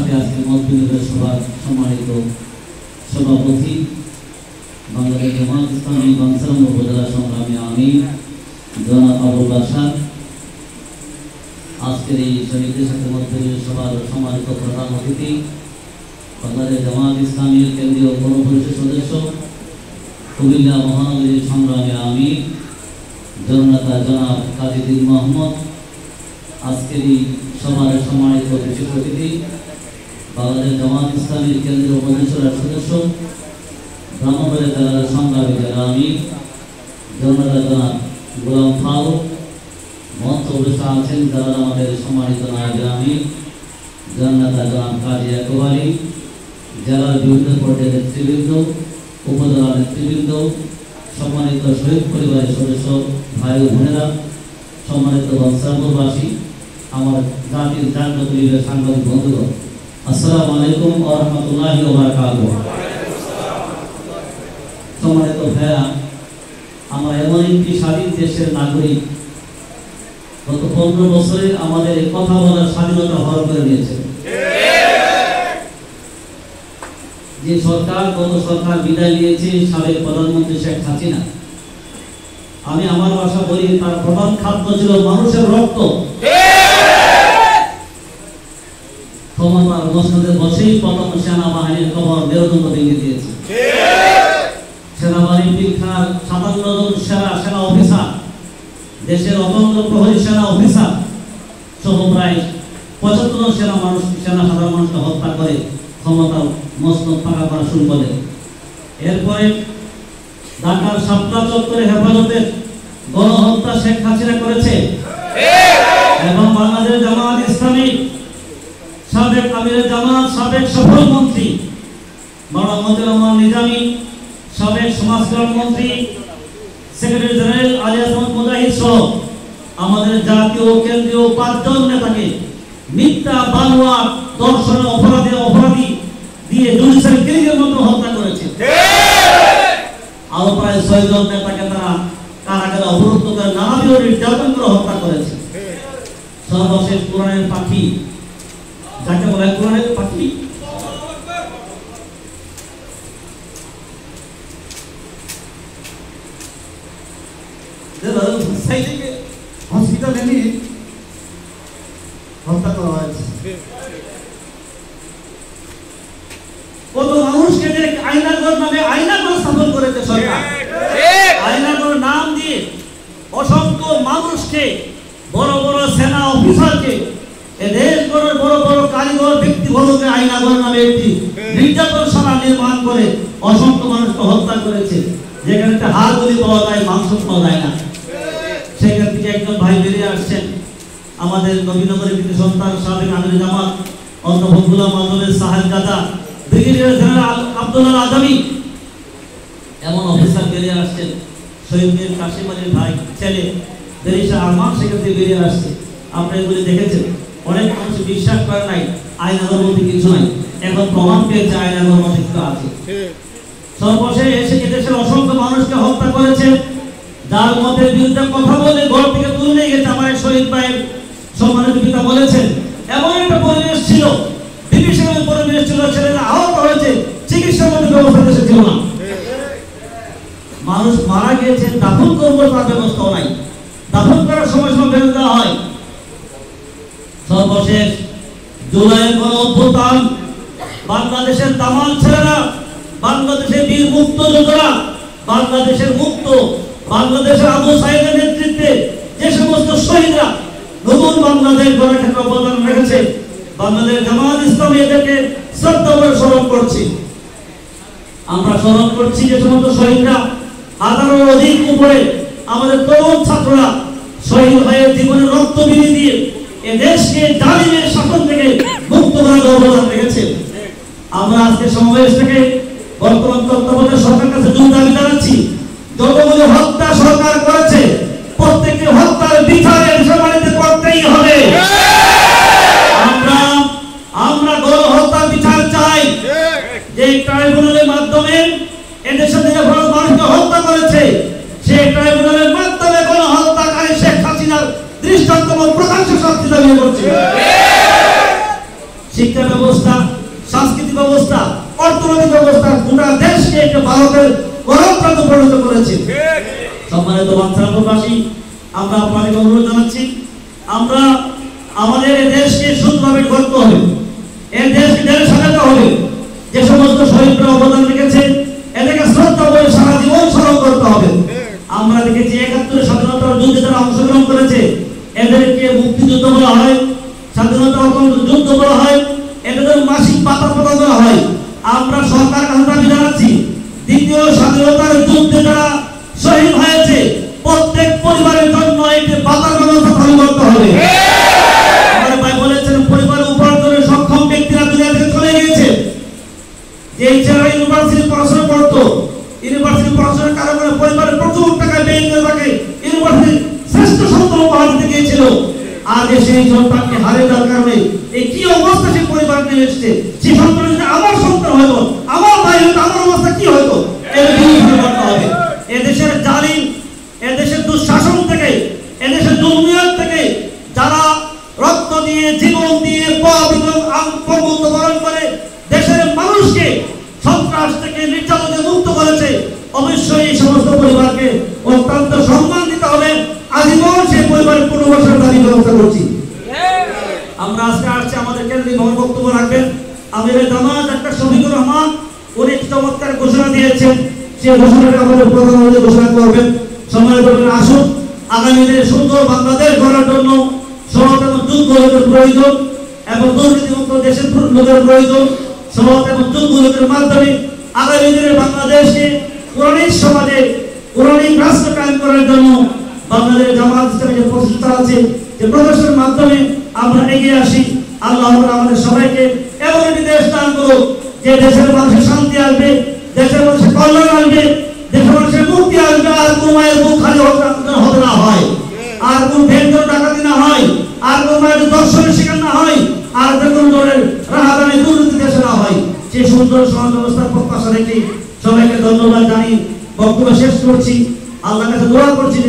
সাথে আজকে মত বিনিময় সভার সম্মানিত সভাপতি বাংলাদেশ জামাত ইসলামী বাঞ্ছারাম উপজেলা সংগ্রামী আমির জনাব আবুল বাশার, আজকের এই শহীদের সাথে মত বিনিময় সভার সম্মানিত প্রধান অতিথি বাংলাদেশ জামাত ইসলামীর কেন্দ্রীয় পৌর পরিষদ সদস্য কুমিল্লা মহানগরীর সংগ্রামী আমির জননেতা জনাব কাজীউদ্দিন মোহাম্মদ, আজকের এই সভার সম্মানিত বিশেষ অতিথি বাংলাদেশ জামাত ইসলামীর কেন্দ্রীয় উপদেষ্টার সদস্য ব্রাহ্মণবাড়িয়া জেলার সংগ্রামী জেলা আমির জননেতা জনাব গোলাম ফারুক, মঞ্চ উপস্থিত আছেন যারা আমাদের সম্মানিত নায়েবে আমির জননেতা জনাব কাজী ইয়াকুব আলী, জেলার বিভিন্ন পর্যায়ের নেতৃবৃন্দ, উপজেলা নেতৃবৃন্দ, সম্মানিত শহীদ পরিবারের সদস্য ভাই ও বোনেরা, সম্মানিত বাংলাদেশবাসী, আমার জাতির জাগ্রত লীগের সাংবাদিক বন্ধুগণ, আসসালামু আলাইকুম ওয়া রাহমাতুল্লাহি ওয়া বারাকাতুহু। সম্মানিত ভাইরা, আমরা এমন একটি স্বাধীন দেশের নাগরিক, গত 15 বছরে আমাদের কথা বলার স্বাধীনতা হরণ করে নিয়েছে। যে সরকার, গত সরকার বিদায় নিয়েছে সাবেক প্রধানমন্ত্রী শেখ হাসিনা, আমি আমার ভাষা বলি তার প্রধান খাদ্য ছিল মানুষের রক্ত। ক্ষমতার মসনদে বসেই প্রথম সেনাবাহিনীর কবর মেরুদণ্ড ভেঙে দিয়েছে। সেনাবাহিনী পিলখানার 57 জন সেনা অফিসার, দেশের অতন্ত্র প্রহরী সেনা অফিসার সহ প্রায় 75 জন সেনা সাধারণ মানুষকে হত্যা করে ক্ষমতা মসনদ পাকা করা শুরু করে। এরপরে ঢাকার শাপলা চত্বরে হেফাজতের গণহত্যা শেখ হাসিনা করেছে এবং বাংলাদেশ জামাত ইসলামী সাবেক আমিরের জামাত, সাবেক সফল মন্ত্রী মাওলানা মতিউর রহমান নিজামী, সাবেক সমাজ কল্যাণ মন্ত্রী, সেক্রেটারি জেনারেল আলী আহমদ মুজাহিদ সহ আমাদের জাতীয় কেন্দ্রীয় 5 জন নেতাকে মিথ্যা বানোয়া দর্শন অপরাধী দিয়ে জুডিশিয়াল কিলিংয়ের মতো হত্যা করেছে। আরো প্রায় 6 জন নেতাকে তারা কারাগারে অবরুদ্ধ করে নানাবিধ নির্যাতন করে হত্যা করেছে। সর্বশেষ কোরআনের পাখি, যাকে বলে কোরআনের পাখি, হসপিটালে নিয়ে হত্যা করা হয়েছে। কত মানুষকে যে আয়নাঘর নামে আয়নাঘর স্থাপন করেছে সরকার, আয়নাঘর নাম দিয়ে অসংখ্য মানুষকে, বড় বড় সেনা অফিসারকে, দেশ বড় বড় কারিগর ব্যক্তিবর্গকে আয়নাঘর নামে একটি নির্যাতনশালা নির্মাণ করে অসংখ্য মানুষকে হত্যা করেছে, যেখানে হাড়গুলি পাওয়া যায়, মাংস পাওয়া যায় না। সেখান থেকে একজন ভাই বেরিয়ে আসছেন, আমাদের নবীনগরের কিছু সন্তান সাবেক আমির জামাত অধ্যাপক গোলাম আজমের সাহেবজাদা, ব্রিগেডিয়ার জেনারেল আব্দুল্লাহ আজমি, এমন অফিসার বেরিয়ে আসছেন। শহীদ মীর কাসিম আলীর ভাই ছেলে বেরিশা আরমান সেখান থেকে বেরিয়ে আসছে। আপনারা এগুলি দেখেছেন। অনেক মানুষ বিশ্বাস করে নাই আয়নাঘর মধ্যে কিছু নাই, এখন প্রমাণ পেয়েছে আয়নাঘর মধ্যে কিছু আছে। সর্বশেষ এসে দেশের অসংখ্য মানুষকে হত্যা করেছে, যার মধ্যে বিরুদ্ধে কথা বলে ঘর থেকে তুলে নিয়ে গেছে। আমার শহীদ ভাইয়ের সম্মানিত পিতা বলেছেন, এমন একটা পরিবেশ ছিল, বিভীষিকাময় পরিবেশ ছিল, ছেলেরা আহত হয়েছে, চিকিৎসার মধ্যে ব্যবস্থা দেশে ছিল না। মানুষ মারা গিয়েছেন, দাফন করবো তার ব্যবস্থাও নাই, দাফন করার সময় বেঁধে দেওয়া হয়। সর্বশেষ জুলাইয়ের গণঅভ্যুত্থান, বাংলাদেশের দামাল ছেলেরা, বাংলাদেশের বীর মুক্তিযোদ্ধারা, বাংলাদেশের মুক্ত, বাংলাদেশের আবু সাইদের নেতৃত্বে যে সমস্ত শহীদরা নতুন বাংলাদেশ গড়ার ক্ষেত্রে অবদান রেখেছে, বাংলাদেশ জামাত ইসলামী এদেরকে শ্রদ্ধা করে স্মরণ করছি। আমরা স্মরণ করছি যে সমস্ত শহীদরা, 1000-এর অধিক উপরে আমাদের তরুণ ছাত্ররা শহীদ হয়ে জীবনের রক্ত বিলিয়ে দিয়ে এ দেশকে জালিমের শাসন থেকে মুক্ত করার অবদান রেখেছে। আমরা আজকে সমাবেশ থেকে বর্তমান তত্ত্বাবধায়ক সরকারের কাছে জোর দাবি জানাচ্ছি, যতগুলো হত্যা সরকার করেছে প্রত্যেকটি হত্যার বিচার দেশবাসীতে করতেই হবে। আমরা গণহত্যার বিচার চাই। যে ট্রাইব্যুনালের মাধ্যমে এদেশে যে মানুষকে হত্যা করেছে, সেই ট্রাইব্যুনালের মাধ্যমে গণহত্যাকারী শেখ হাসিনার দৃষ্টান্তমূলক প্রকাশ্য শাস্তি দাবি করছি। শিক্ষা ব্যবস্থা, সাংস্কৃতিক ব্যবস্থা, অর্থনৈতিক ব্যবস্থা গোটা দেশকে একটা ভারতের গণতন্ত্রে পরিণত করেছে। সম্মানিত বাংলাদেশবাসী, আমরা আপনাদের অনুরোধ জানাচ্ছি, আমরা আমাদের এই দেশকে সুন্দরভাবে গড়তে হবে, এই দেশকে সাজাতে হবে। যে সমস্ত শহীদরা অবদান রেখেছে এদেরকে শ্রদ্ধা করে সারা জীবন স্মরণ করতে হবে। আমরা দেখেছি ৭১ স্বাধীনতার যুদ্ধে যারা অংশগ্রহণ করেছে এদেরকে মুক্তিযুদ্ধ বলা হয়, স্বাধীনতা যুদ্ধ বলা হয়, এদের মাসিক ভাতা প্রদান করা হয়। আমরা সরকার কাছে দাবি জানাচ্ছি, দ্বিতীয় স্বাধীনতার যুদ্ধে যারা শহীদ হয়েছে প্রত্যেক পরিবারের জন্য একটি ভাতার ব্যবস্থা চালু করতে হবে। আমার ভাই বলেছেন পরিবার উপার্জনের সক্ষম ব্যক্তিরা দুনিয়া থেকে চলে গিয়েছে। যে ছেলেরা ইউনিভার্সিটি পড়াশোনা করতো, ইউনিভার্সিটি পড়াশোনার কারণে পরিবারের প্রচুর টাকা ব্যয় করে তাকে ইউনিভার্সিটি শ্রেষ্ঠ সন্তান উপহার দিতে গিয়েছিল, আজ সেই সন্তানকে হারিয়ে যাওয়ার কারণে এই কি অবস্থা সেই পরিবার নিয়ে এসেছে। সেই সন্তান যদি আমার সন্তান হতো, আমার ভাই হতো, আমার অবস্থা কি হতো? এদেশের জালিম, এদেশের দুঃশাসন থেকে, এদেশের দুর্নীতি থেকে যারা রক্ত দিয়ে, জীবন দিয়ে, বরণ করে দেশের মানুষকে সন্ত্রাস থেকে, নির্যাতন থেকে মুক্ত করেছে, অবশ্যই এই সমস্ত পরিবারকে অত্যন্ত সম্মান দিতে হবে। আজীবন সেই পরিবারের পুনর্বাসনের দাবি ব্যবস্থা করছি। আমরা আজকে আসছি, আমাদের কেন্দ্রীয় বক্তব্য রাখবেন আমাদের জামাত ডাক্তার শফিকুর রহমান। উনি চমৎকার ঘোষণা দিয়েছেন, সেই ঘোষণাটা আমাদের প্রধানমন্ত্রী ঘোষণা করবেন। সম্মানিত আসুন, আগামী দিনে সুন্দর বাংলাদেশ গড়ার জন্য সৎ এবং যোগ্য লোকের প্রয়োজন এবং দুর্নীতিমুক্ত দেশের লোকের প্রয়োজন। সৎ এবং যোগ্য লোকের মাধ্যমে আগামী দিনে বাংলাদেশকে পৌরাণিক সমাজে পৌরাণিক রাষ্ট্র কায়েম করার জন্য বাংলাদেশ জামাত ইসলামী যে প্রচেষ্টা আছে, যে প্রচেষ্টার মাধ্যমে আমরা এগিয়ে আসি। আল্লাহ আমাদের সবাইকে এমন একটি দেশ দান করুক যে দেশের মানুষের শান্তি আসবে, দেশের মানুষের কল্যাণ আসবে, দেশের মানুষের মুক্তি আসবে। আর কোন মায়ের বুক খালি হতে না হয়, আর কোন ভেন্ডর ডাকাতি না হয়, আর কোন মায়ের দর্শনের শিকার না হয়, আর কোন ধরনের রাহাদানি দুর্নীতি দেশে না হয়। সেই সুন্দর সমাজ ব্যবস্থার প্রত্যাশা রেখে সবাইকে ধন্যবাদ জানিয়ে বক্তব্য শেষ করছি। আল্লাহর কাছে দোয়া করছি।